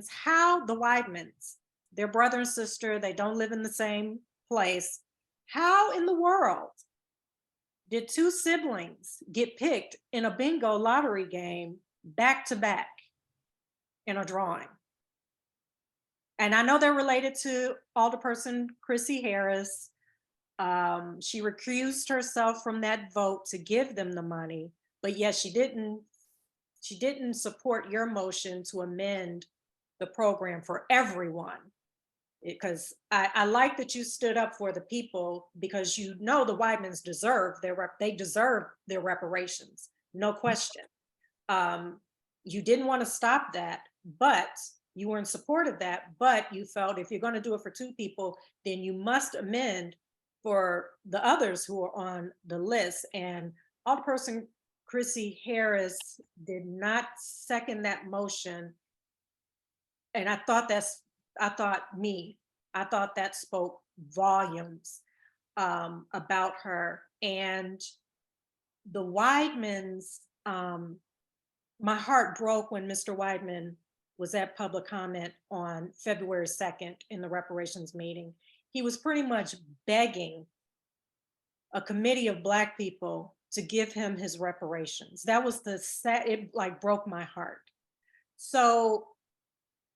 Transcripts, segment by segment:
how the Weidmans, their brother and sister, they don't live in the same place. How in the world did two siblings get picked in a bingo lottery game back to back in a drawing? And I know they're related to Alderperson Chrissy Harris. She recused herself from that vote to give them the money, but yet she didn't support your motion to amend the program for everyone. Because I like that you stood up for the people, because you know the Weidmans deserve they deserve their reparations, no question. You didn't want to stop that, but you were in support of that, but you felt if you're going to do it for two people, then you must amend for the others who are on the list. And Alderperson Chrissy Harris did not second that motion. And I thought that spoke volumes about her. And the Weidmans, my heart broke when Mr. Weidman was at public comment on February 2nd in the reparations meeting. He was pretty much begging a committee of Black people to give him his reparations. That was it like broke my heart. So,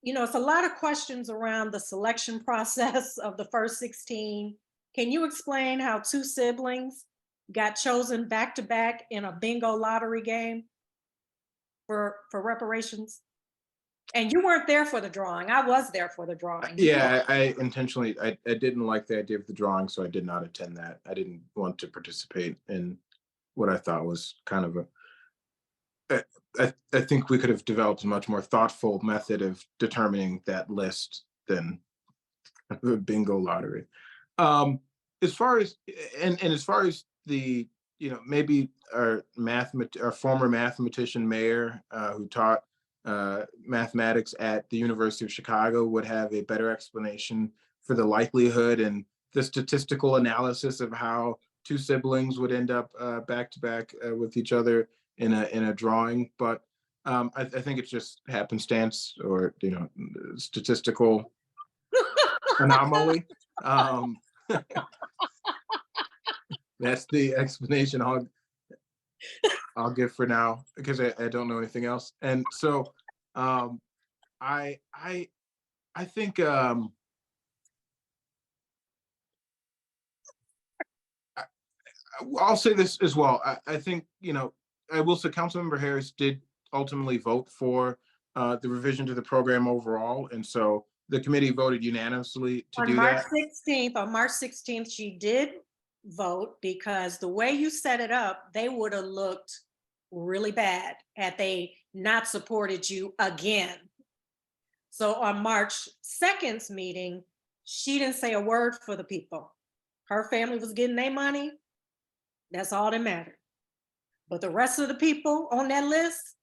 you know, it's a lot of questions around the selection process of the first 16. Can you explain how two siblings got chosen back to back in a bingo lottery game for reparations? And you weren't there for the drawing. I was there for the drawing. Yeah, I intentionally, I didn't like the idea of the drawing, so I did not attend that. I didn't want to participate in what I thought was kind of I think we could have developed a much more thoughtful method of determining that list than the bingo lottery. As far as, and as far as the, you know, maybe our former mathematician mayor who taught mathematics at the University of Chicago would have a better explanation for the likelihood and the statistical analysis of how two siblings would end up back to back with each other in a drawing. But I think it's just happenstance, or, you know, statistical anomaly. That's the explanation I'll give for now, because I don't know anything else. And so I think I'll say this as well. I think, you know, I will say Councilmember Harris did ultimately vote for the revision to the program overall. And so the committee voted unanimously to do that. On March 16th, she did vote, because the way you set it up, they would have looked really bad had they not supported you again. So on March 2nd's meeting, she didn't say a word for the people. Her family was getting their money. That's all that mattered. But the rest of the people on that list,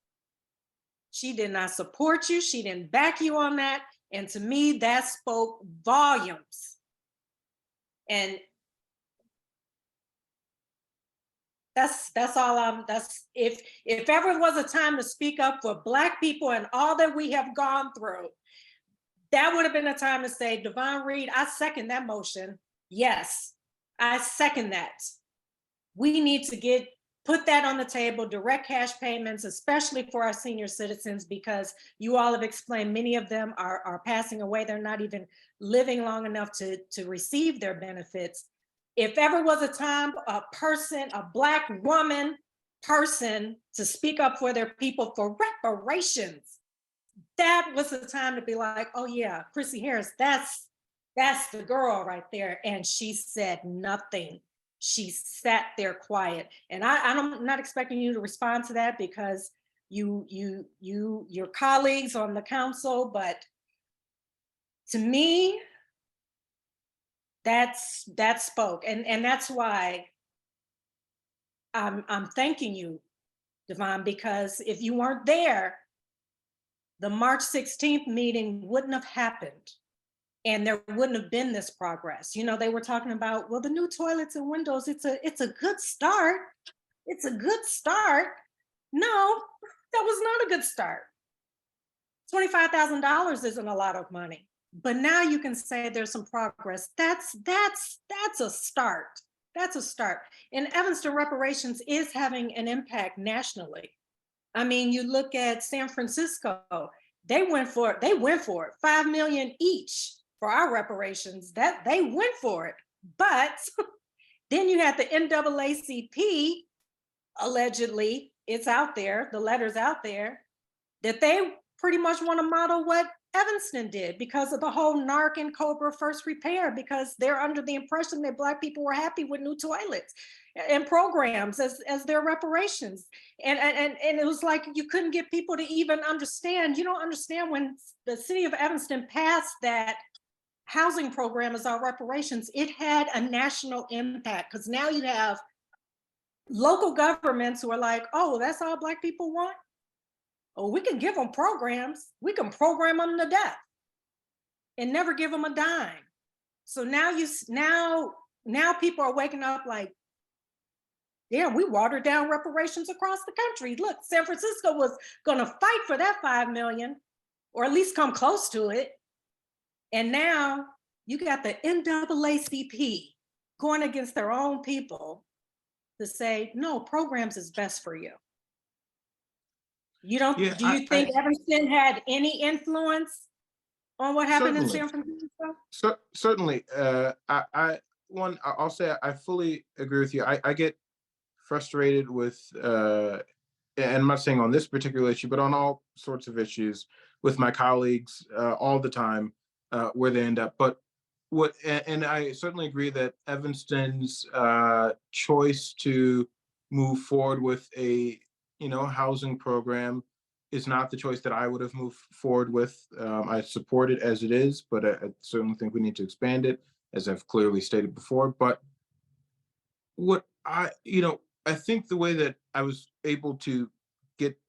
she did not support you. She didn't back you on that. And to me, that spoke volumes. And that's all if ever was a time to speak up for Black people and all that we have gone through, that would have been a time to say, Devon Reid, I second that motion. Yes, I second that. We need to put that on the table, direct cash payments, especially for our senior citizens, because you all have explained many of them are passing away. They're not even living long enough to receive their benefits. If ever was a time, a Black woman person to speak up for their people for reparations, that was the time to be like, oh yeah, Chrissy Harris, that's the girl right there. And she said nothing. She sat there quiet. And I'm not expecting you to respond to that, because your colleagues on the council, but to me, that spoke. And that's why I'm thanking you, Devon, because if you weren't there, the March 16th meeting wouldn't have happened. And there wouldn't have been this progress. You know, they were talking about, well, the new toilets and windows, it's a good start. It's a good start. No, that was not a good start. $25,000 isn't a lot of money, but now you can say there's some progress. That's a start. That's a start. And Evanston Reparations is having an impact nationally. I mean, you look at San Francisco, they went for it. They went for it. 5 million each for our reparations. That they went for it. But then you had the NAACP, allegedly, it's out there, the letter's out there, that they pretty much want to model what Evanston did because of the whole NARC and Cobra first repair, because they're under the impression that Black people were happy with new toilets and programs as their reparations. And it was like you couldn't get people to even understand. You don't understand when the city of Evanston passed that housing program as our reparations, it had a national impact, because now you have local governments who are like, oh, that's all Black people want? Oh, we can give them programs. We can program them to death and never give them a dime. So now people are waking up like, yeah, we watered down reparations across the country. Look, San Francisco was going to fight for that 5 million, or at least come close to it. And now you got the NAACP going against their own people to say, no, programs is best for you. You don't, Yeah, do you think Evanston had any influence on what happened in San Francisco? Certainly. I'll say I fully agree with you. I get frustrated with, and I'm not saying on this particular issue, but on all sorts of issues with my colleagues all the time, where they end up. But and I certainly agree that Evanston's choice to move forward with a housing program is not the choice that I would have moved forward with. I support it as it is, but I certainly think we need to expand it, as I've clearly stated before. But what I think the way that I was able to get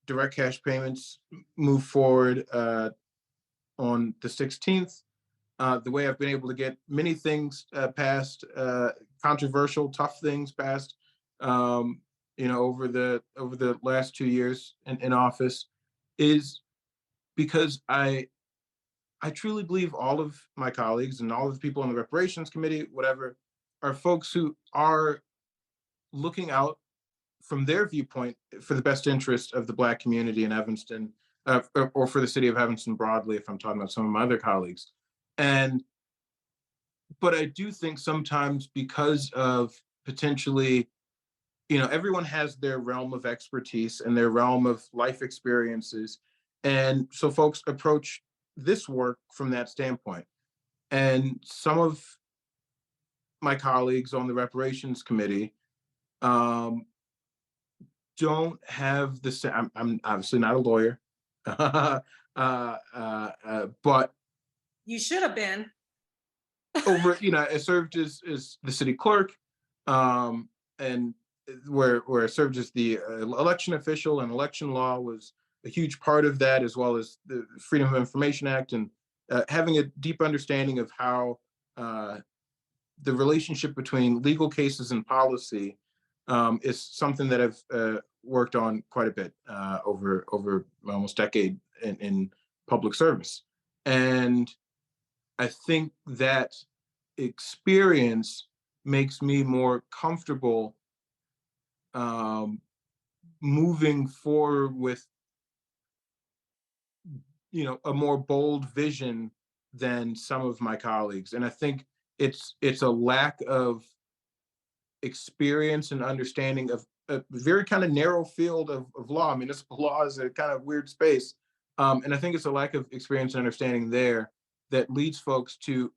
direct cash payments move forward on the 16th, the way I've been able to get many things passed, controversial, tough things passed, over the last 2 years in office, is because I truly believe all of my colleagues and all of the people on the reparations committee, whatever, are folks who are looking out from their viewpoint for the best interest of the Black community in Evanston, or for the city of Evanston broadly, if I'm talking about some of my other colleagues. But I do think sometimes, because of potentially, everyone has their realm of expertise and their realm of life experiences. And so folks approach this work from that standpoint. And some of my colleagues on the reparations committee don't have the same. I'm obviously not a lawyer, but you should have been. I served as the city clerk, and where I served as the election official, and election law was a huge part of that, as well as the Freedom of Information Act, and having a deep understanding of how the relationship between legal cases and policy is something that I've worked on quite a bit over almost a decade in public service. And I think that experience makes me more comfortable moving forward with a more bold vision than some of my colleagues. And I think it's a lack of experience and understanding of a very kind of narrow field of law. Municipal law is a kind of weird space. And I think it's a lack of experience and understanding there that leads folks to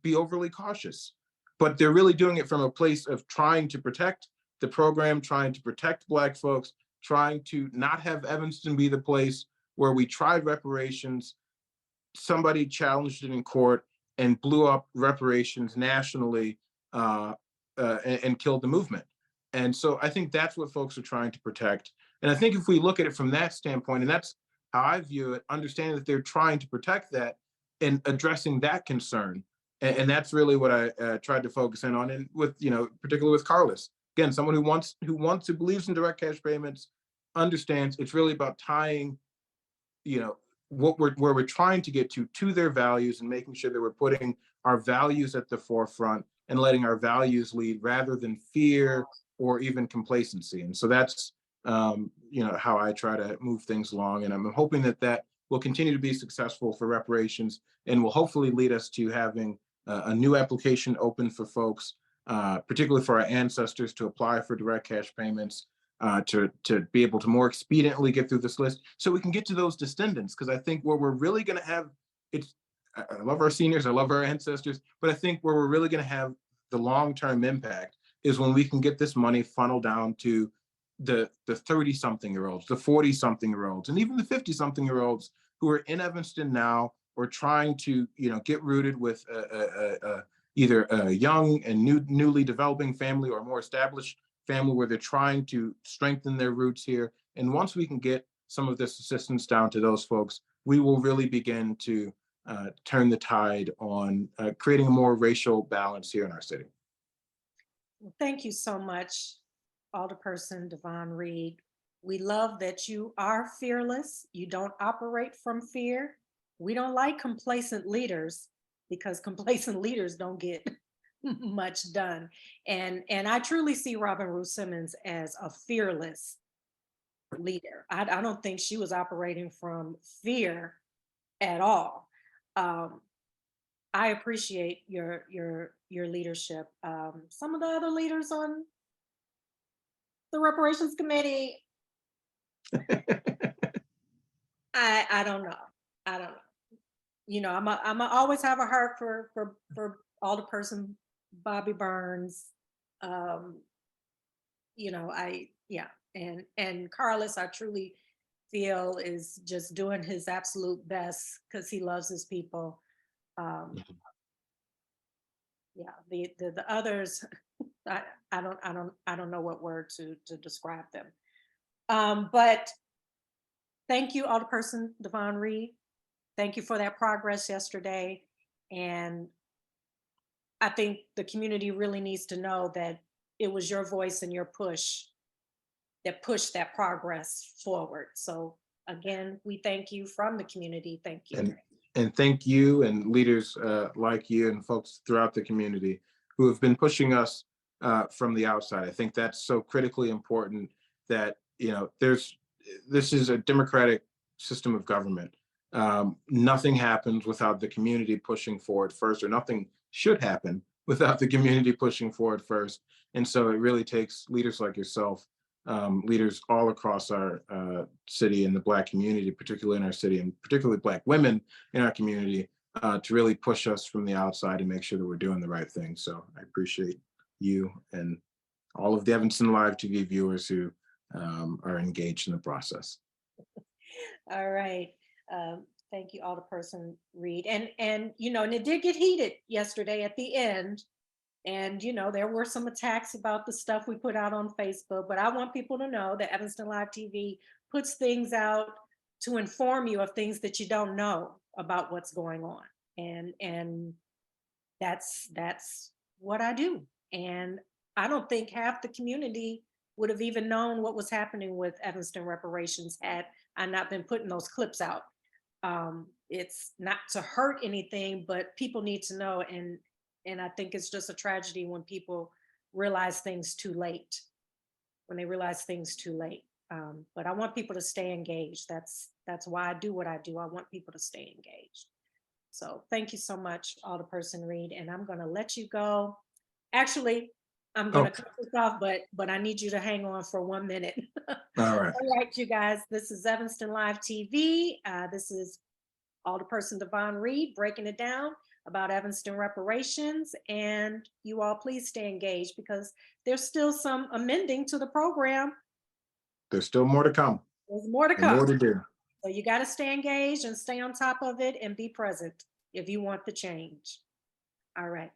be overly cautious. But they're really doing it from a place of trying to protect the program, trying to protect Black folks, trying to not have Evanston be the place where we tried reparations, somebody challenged it in court and blew up reparations nationally, and killed the movement. And so I think that's what folks are trying to protect. And I think if we look at it from that standpoint, and that's how I view it, understanding that they're trying to protect that and addressing that concern. And that's really what I tried to focus in on, and with, particularly with Carlos. Again, someone who believes in direct cash payments, understands it's really about tying, you know, where we're trying to get to their values, and making sure that we're putting our values at the forefront and letting our values lead rather than fear or even complacency. And so that's how I try to move things along, and I'm hoping that that will continue to be successful for reparations, and will hopefully lead us to having a new application open for folks, particularly for our ancestors, to apply for direct cash payments, to be able to more expediently get through this list, so we can get to those descendants. Because I think where we're really going to have it's, I love our seniors, I love our ancestors, but I think where we're really going to have the long-term impact is when we can get this money funneled down to the 30-something-year-olds, the 40-something-year-olds, and even the 50-something-year-olds who are in Evanston now, or trying to get rooted with either a young and newly developing family, or a more established family where they're trying to strengthen their roots here. And once we can get some of this assistance down to those folks, we will really begin to turn the tide on creating a more racial balance here in our city. Well, thank you so much, Alderperson Devon Reid. We love that you are fearless. You don't operate from fear. We don't like complacent leaders, because complacent leaders don't get much done. And I truly see Robin Ruth Simmons as a fearless leader. I don't think she was operating from fear at all. I appreciate your leadership. Some of the other leaders on the reparations committee, I don't know. I don't know. I'm always have a heart for Alderperson Bobby Burns. And Carlos, I truly feel is just doing his absolute best because he loves his people. The others, I don't know what word to describe them. But thank you, Alderperson Devon Reid. Thank you for that progress yesterday. And I think the community really needs to know that it was your voice and your push that pushed that progress forward. So again, we thank you from the community. Thank you. And thank you, and leaders like you and folks throughout the community who have been pushing us from the outside. I think that's so critically important, that this is a democratic system of government. Nothing happens without the community pushing forward first, or nothing should happen without the community pushing forward first. And so it really takes leaders like yourself, leaders all across our city and the Black community, particularly in our city, and particularly Black women in our community, to really push us from the outside and make sure that we're doing the right thing. So I appreciate you and all of the Evanston Live TV viewers who are engaged in the process. All right. Thank you, Alderperson Reid. And it did get heated yesterday at the end. And, there were some attacks about the stuff we put out on Facebook, but I want people to know that Evanston Live TV puts things out to inform you of things that you don't know about what's going on. And that's what I do. And I don't think half the community would have even known what was happening with Evanston Reparations had I not been putting those clips out. It's not to hurt anything, but people need to know. And I think it's just a tragedy when people realize things too late, But I want people to stay engaged. That's why I do what I do. I want people to stay engaged. So thank you so much, Alderperson Reid. And I'm going to let you go. Actually, I'm going to cut this off, but I need you to hang on for 1 minute. All right. All right, you guys. This is Evanston Live TV. This is Alderperson Devon Reid breaking it down about Evanston reparations. And you all please stay engaged, because there's still some amending to the program. There's still more to come. There's more to come. And more to do. So you got to stay engaged and stay on top of it and be present if you want the change. All right.